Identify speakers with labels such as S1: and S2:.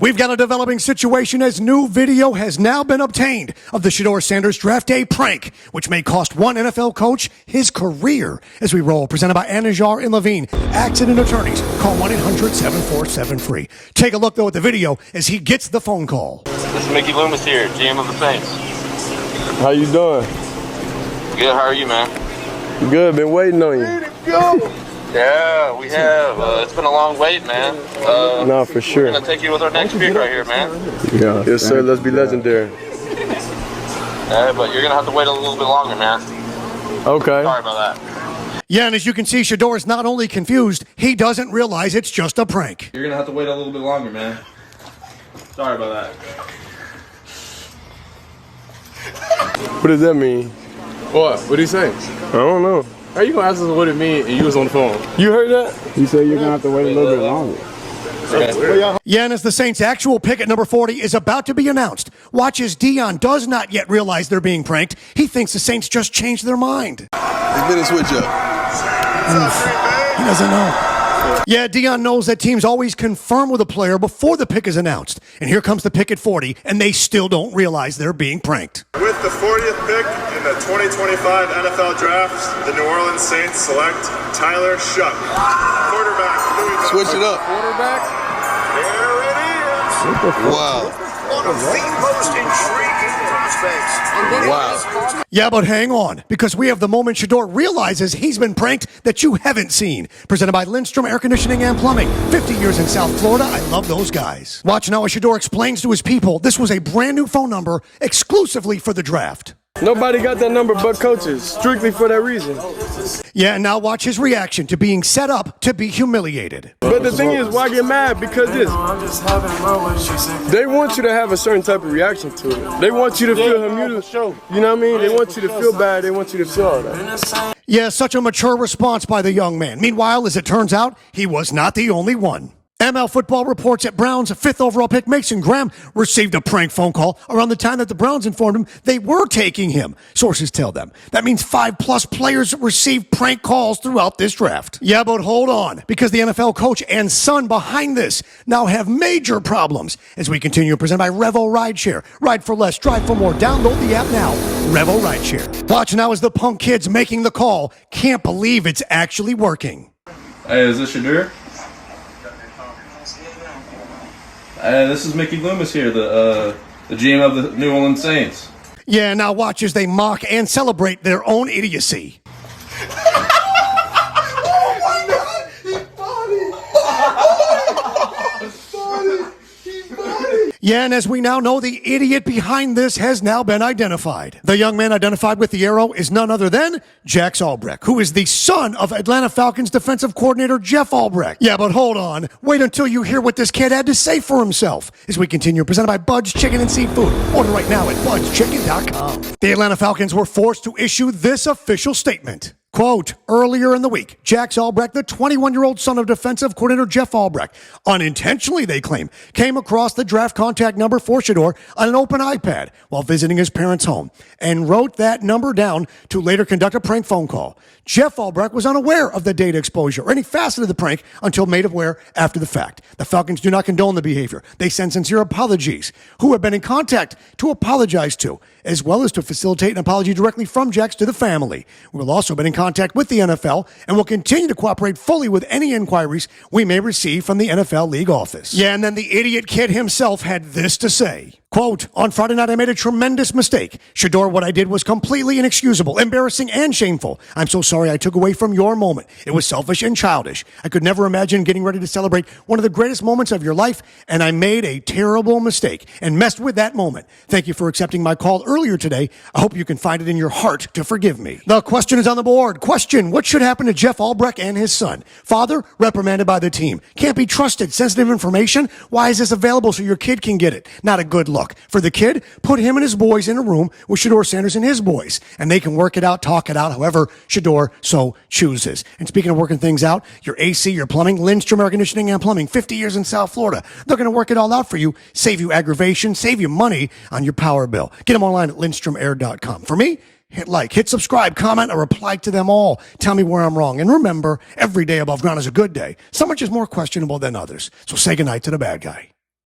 S1: We've got a developing situation as new video has now been obtained of the Shedeur Sanders draft day prank, which may cost one NFL coach his career. As we roll, presented by Anajar and Levine, accident attorneys. Call 1-800-747-FREE. Take a look, though, at the video as he gets the phone call.
S2: This is Mickey Loomis here, GM of the Saints.
S3: How you doing?
S2: Good, how are you, man?
S3: Good, been waiting on you.
S4: Way to go!
S2: Yeah, we have. It's been a long wait, man.
S3: No, for sure.
S2: We're going to take you with our next pick right here, man.
S3: Yeah. Yes, sir. Let's be legendary.
S2: But you're going to have to wait a little bit longer, man.
S3: Okay.
S2: Sorry about that.
S1: Yeah, and as you can see, Shedeur is not only confused, he doesn't realize it's just a prank.
S2: You're going to have to wait a little bit longer, man. Sorry about that.
S3: What does that mean?
S5: What? What did he say?
S3: I don't know.
S5: How you gonna ask us what it mean and you was on the phone?
S3: You heard that?
S4: You said you're gonna have to wait a little bit longer.
S1: Yeah, and as the Saints' actual pick at number 40 is about to be announced, watch as Deion does not yet realize they're being pranked. He thinks the Saints just changed their mind.
S6: It's been a switch up.
S1: He doesn't know. Yeah, Deion knows that teams always confirm with a player before the pick is announced. And here comes the pick at 40, and they still don't realize they're being pranked.
S7: With the 40th pick in the 2025 NFL Draft, the New Orleans Saints select Tyler Shuck, quarterback. Louisville.
S6: Switch it up.
S5: Quarterback?
S7: There it is.
S6: Wow.
S7: One of the most intriguing prospects.
S6: Wow.
S1: Yeah, but hang on, because we have the moment Shedeur realizes he's been pranked that you haven't seen. Presented by Lindstrom Air Conditioning and Plumbing. 50 years in South Florida. I love those guys. Watch now as Shedeur explains to his people this was a brand new phone number exclusively for the draft.
S3: Nobody got that number but coaches, strictly for that reason.
S1: Yeah, and now watch his reaction to being set up to be humiliated.
S3: But the thing is, why get mad? Because this. They want you to have a certain type of reaction to it. They want you to feel humiliated. You know what I mean? They want you to feel bad. They want you to feel all that.
S1: Yeah, such a mature response by the young man. Meanwhile, as it turns out, he was not the only one. ML Football reports that Browns' 5th overall pick Mason Graham received a prank phone call around the time that the Browns informed him they were taking him. Sources tell them. That means 5+ players received prank calls throughout this draft. Yeah, but hold on, because the NFL coach and son behind this now have major problems. As we continue, presented by Revo Rideshare. Ride for less, drive for more. Download the app now. Revo Rideshare. Watch now as the punk kid's making the call. Can't believe it's actually working.
S2: Hey, is this Shedeur? This is Mickey Loomis here, the GM of the New Orleans Saints.
S1: Yeah, now watch as they mock and celebrate their own idiocy. Yeah, and as we now know, the idiot behind this has now been identified. The young man identified with the arrow is none other than Jax Ulbrich, who is the son of Atlanta Falcons defensive coordinator Jeff Ulbrich. Yeah, but hold on. Wait until you hear what this kid had to say for himself. As we continue, presented by Bud's Chicken and Seafood. Order right now at budschicken.com. The Atlanta Falcons were forced to issue this official statement. Quote, earlier in the week, Jax Ulbrich, the 21-year-old son of defensive coordinator Jeff Ulbrich, unintentionally, they claim, came across the draft contact number for Shedeur on an open iPad while visiting his parents' home and wrote that number down to later conduct a prank phone call. Jeff Ulbrich was unaware of the data exposure or any facet of the prank until made aware after the fact. The Falcons do not condone the behavior. They send sincere apologies. Who have been in contact to apologize to, as well as to facilitate an apology directly from Jax to the family. We've also been in contact with the NFL and will continue to cooperate fully with any inquiries we may receive from the NFL league office. Yeah, and then the idiot kid himself had this to say. Quote, on Friday night, I made a tremendous mistake. Shedeur, what I did was completely inexcusable, embarrassing, and shameful. I'm so sorry I took away from your moment. It was selfish and childish. I could never imagine getting ready to celebrate one of the greatest moments of your life, and I made a terrible mistake and messed with that moment. Thank you for accepting my call earlier today. I hope you can find it in your heart to forgive me. The question is on the board. Question, what should happen to Jeff Ulbrich and his son? Father, reprimanded by the team. Can't be trusted. Sensitive information? Why is this available so your kid can get it? Not a good look. For the kid, put him and his boys in a room with Shedeur Sanders and his boys, and they can work it out, talk it out, however Shedeur so chooses. And speaking of working things out, your AC, your plumbing, Lindstrom Air Conditioning and Plumbing, 50 years in South Florida. They're going to work it all out for you, save you aggravation, save you money on your power bill. Get them online at lindstromair.com. For me, hit like, hit subscribe, comment, or reply to them all. Tell me where I'm wrong. And remember, every day above ground is a good day. Some are just more questionable than others. So say goodnight to the bad guy.